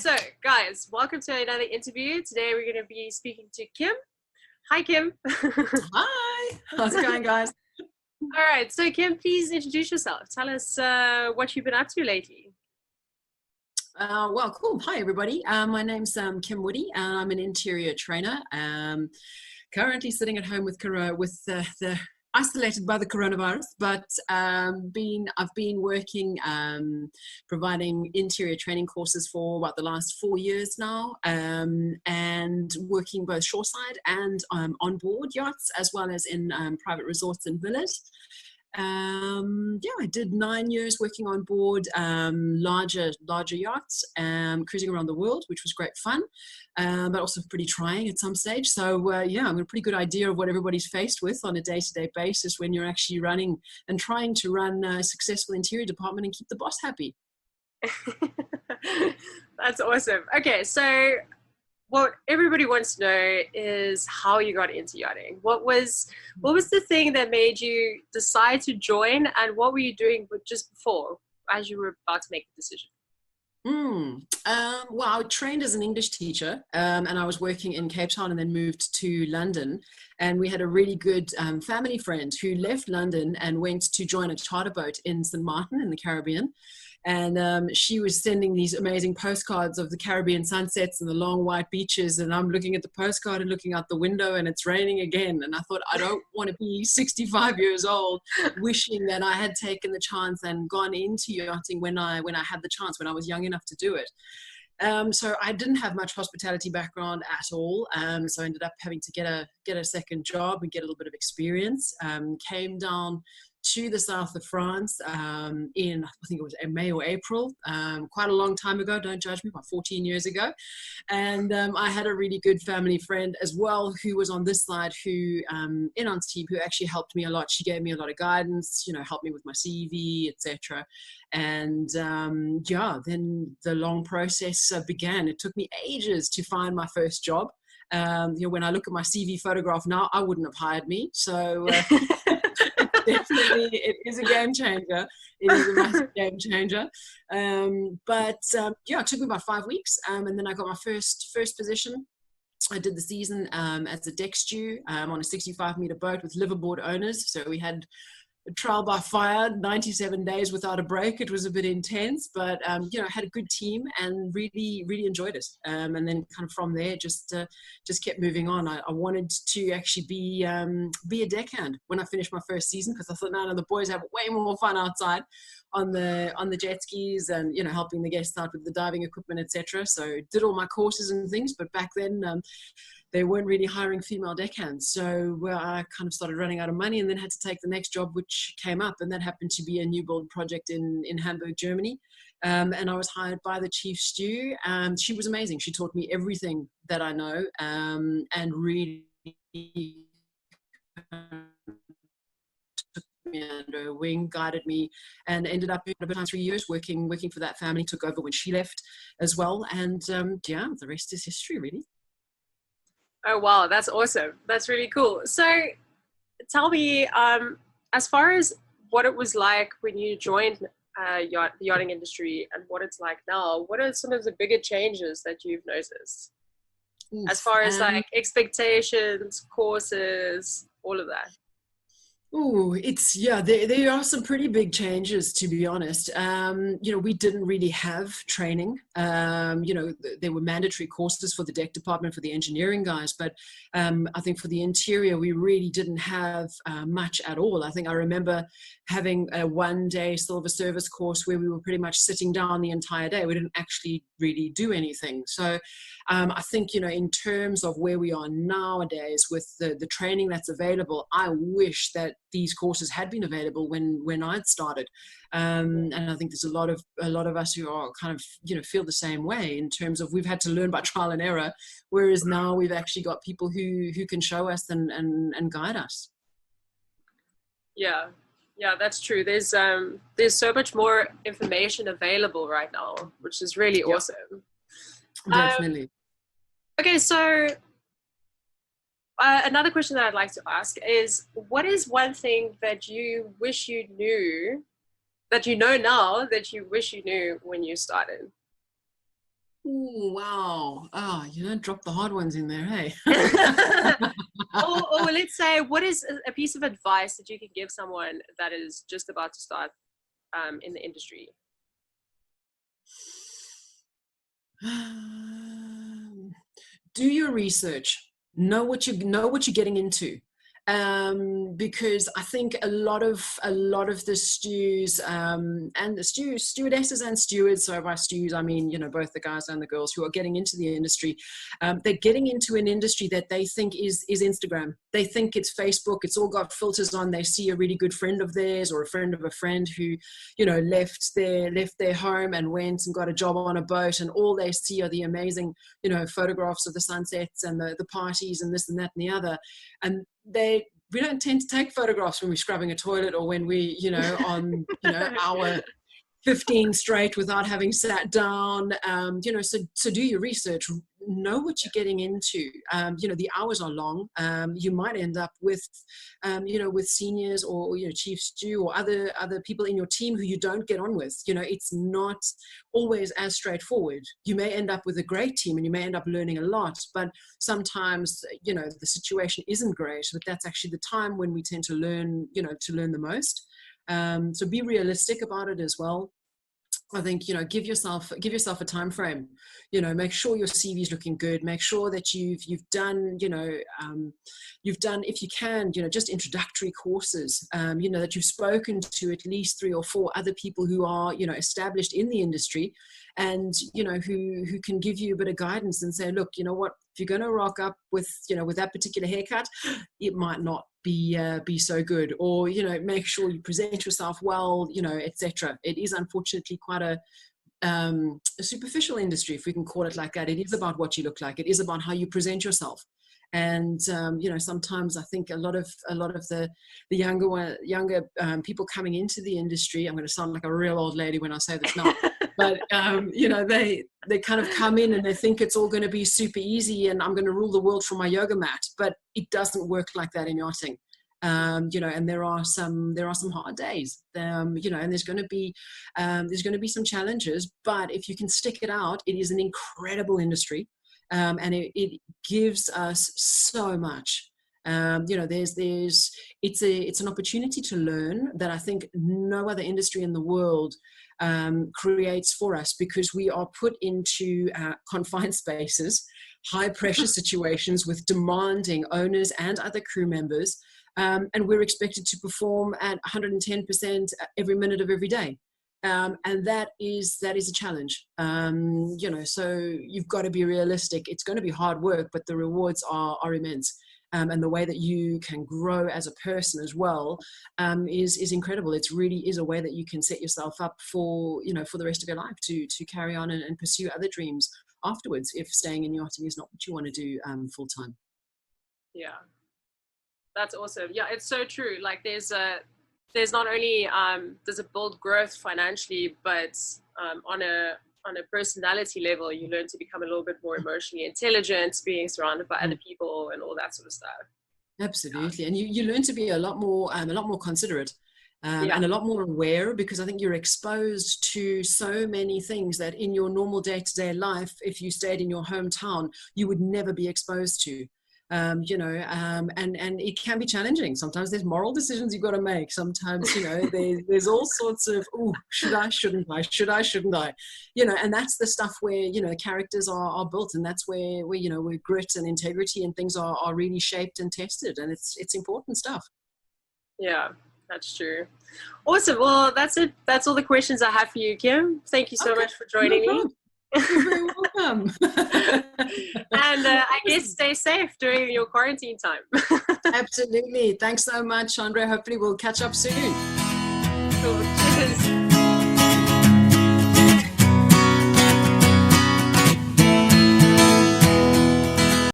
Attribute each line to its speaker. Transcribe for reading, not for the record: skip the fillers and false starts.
Speaker 1: so guys, welcome to another interview. Today we're going to be speaking to Kim. Hi, Kim.
Speaker 2: Hi, how's it going, guys?
Speaker 1: All right, so Kim, please introduce yourself. Tell us what you've been up to lately.
Speaker 2: Well, cool. Hi, everybody. My name's Kim Woodey. I'm an interior trainer. Currently sitting at home with the isolated by the coronavirus, but I've been working providing interior training courses for about the last 4 years now, and working both shoreside and on board yachts, as well as in private resorts and villas. I did 9 years working on board larger yachts, cruising around the world, which was great fun, but also pretty trying at some stage. So I've got a pretty good idea of what everybody's faced with on a day-to-day basis when you're actually running and trying to run a successful interior department and keep the boss happy.
Speaker 1: That's awesome. Okay, so what everybody wants to know is how you got into yachting. What was the thing that made you decide to join, and what were you doing just before, as you were about to make the decision?
Speaker 2: Well, I trained as an English teacher, and I was working in Cape Town and then moved to London. And we had a really good family friend who left London and went to join a charter boat in St. Martin in the Caribbean. And she was sending these amazing postcards of the Caribbean sunsets and the long white beaches. And I'm looking at the postcard and looking out the window, and it's raining again. And I thought, I don't want to be 65 years old wishing that I had taken the chance and gone into yachting when I had the chance, when I was young enough to do it. So I didn't have much hospitality background at all. So I ended up having to get a second job and get a little bit of experience. Came down to the south of France in, I think it was May or April, quite a long time ago, don't judge me, about 14 years ago. And I had a really good family friend as well who was on this side, who in on team, who actually helped me a lot. She gave me a lot of guidance, helped me with my CV, etc. And then the long process began. It took me ages to find my first job. When I look at my CV photograph now, I wouldn't have hired me. So definitely, it is a game changer. It is a massive game changer. It took me about 5 weeks, and then I got my first position. I did the season as a deck stew on a 65-meter boat with liveaboard owners. So we had a trial by fire, 97 days without a break. It was a bit intense, but I had a good team and really, really enjoyed it. And then kind of from there, just kept moving on. I wanted to actually be a deckhand when I finished my first season, because I thought, no, the boys have way more fun outside on the jet skis and helping the guests out with the diving equipment, etc. So did all my courses and things, but back then they weren't really hiring female deckhands. So I kind of started running out of money and then had to take the next job which came up, and that happened to be a new build project in Hamburg, Germany. And I was hired by the chief stew. She was amazing. She taught me everything that I know, and really took me under a wing, guided me, and ended up in about 3 years working for that family. Took over when she left as well. And the rest is history, really.
Speaker 1: Oh, wow. That's awesome. That's really cool. So tell me, as far as what it was like when you joined the yachting industry and what it's like now, what are some of the bigger changes that you've noticed? As far as like expectations, courses, all of that.
Speaker 2: There are some pretty big changes, to be honest. We didn't really have training. There were mandatory courses for the deck department, for the engineering guys, but I think for the interior, we really didn't have much at all. I think I remember having a 1-day silver service course where we were pretty much sitting down the entire day. We didn't actually really do anything. So I think, in terms of where we are nowadays with the training that's available, I wish that these courses had been available when I'd started. And I think there's a lot of us who are kind of, feel the same way in terms of we've had to learn by trial and error, whereas now we've actually got people who can show us and guide us.
Speaker 1: Yeah, that's true. There's so much more information available right now, which is really awesome.
Speaker 2: Definitely.
Speaker 1: Okay, so another question that I'd like to ask is, what is one thing that you wish you knew, that you know now, that you wish you knew when you started?
Speaker 2: Ooh, wow. Ah, you don't drop the hard ones in there, hey?
Speaker 1: Or let's say, what is a piece of advice that you can give someone that is just about to start in the industry?
Speaker 2: Do your research. Know what you're getting into. Because I think a lot of the stews and the stewardesses and stewards. So by stews, I mean, you know, both the guys and the girls who are getting into the industry. They're getting into an industry that they think is Instagram. They think it's Facebook. It's all got filters on. They see a really good friend of theirs or a friend of a friend who, you know, left their home and went and got a job on a boat, and all they see are the amazing, you know, photographs of the sunsets and the parties and this and that and the other. And we don't tend to take photographs when we're scrubbing a toilet or when we, you know, on, you know, our 15 straight without having sat down. You know, so do your research, know what you're getting into. You know, the hours are long. You might end up with, you know, with seniors or, you know, chief stew or other people in your team who you don't get on with. You know, it's not always as straightforward. You may end up with a great team and you may end up learning a lot, but sometimes, you know, the situation isn't great, but that's actually the time when we tend to learn, you know, to learn the most. So be realistic about it as well. I think, you know, give yourself a time frame. You know, make sure your CV is looking good. Make sure that you've done, you know, you've done, if you can, you know, just introductory courses. You know, that you've spoken to at least 3 or 4 other people who are, you know, established in the industry, and, you know, who can give you a bit of guidance and say, look, you know what, if you're going to rock up with, you know, with that particular haircut, it might not be so good, or, you know, make sure you present yourself well, you know, etc. It is unfortunately quite a superficial industry, if we can call it like that. It is about what you look like. It is about how you present yourself. And you know, sometimes I think a lot of the younger people coming into the industry, I'm going to sound like a real old lady when I say this now, but you know, they kind of come in and they think it's all going to be super easy and I'm going to rule the world from my yoga mat, but it doesn't work like that in yachting. You know, and there are some hard days, you know, and there's going to be some challenges, but if you can stick it out, it is an incredible industry. And it gives us so much. You know, it's an opportunity to learn that I think no other industry in the world creates for us, because we are put into confined spaces, high pressure situations with demanding owners and other crew members, and we're expected to perform at 110% every minute of every day. And that is a challenge. You know, so you've got to be realistic. It's going to be hard work, but the rewards are immense. And the way that you can grow as a person as well is incredible. It really is a way that you can set yourself up for, you know, for the rest of your life to carry on and pursue other dreams afterwards, if staying in yachting is not what you want to do full time.
Speaker 1: Yeah, that's awesome. Yeah, it's so true. Like there's not only does it build growth financially, but on a personality level, you learn to become a little bit more emotionally intelligent, being surrounded by other people and all that sort of stuff.
Speaker 2: Absolutely. And you learn to be a lot more considerate, and a lot more aware, because I think you're exposed to so many things that in your normal day-to-day life, if you stayed in your hometown, you would never be exposed to. You know, and it can be challenging. Sometimes there's moral decisions you've got to make. Sometimes, you know, there's all sorts of, should I, shouldn't I? You know, and that's the stuff where, you know, characters are built, and that's where you know, where grit and integrity and things are really shaped and tested, and it's important stuff.
Speaker 1: Yeah, that's true. Awesome. Well, that's it. That's all the questions I have for you, Kim. Thank you so much for joining me.
Speaker 2: You're very welcome.
Speaker 1: And I guess stay safe during your quarantine time.
Speaker 2: Absolutely. Thanks so much, Chandra. Hopefully we'll catch up soon.
Speaker 1: Cool. Cheers.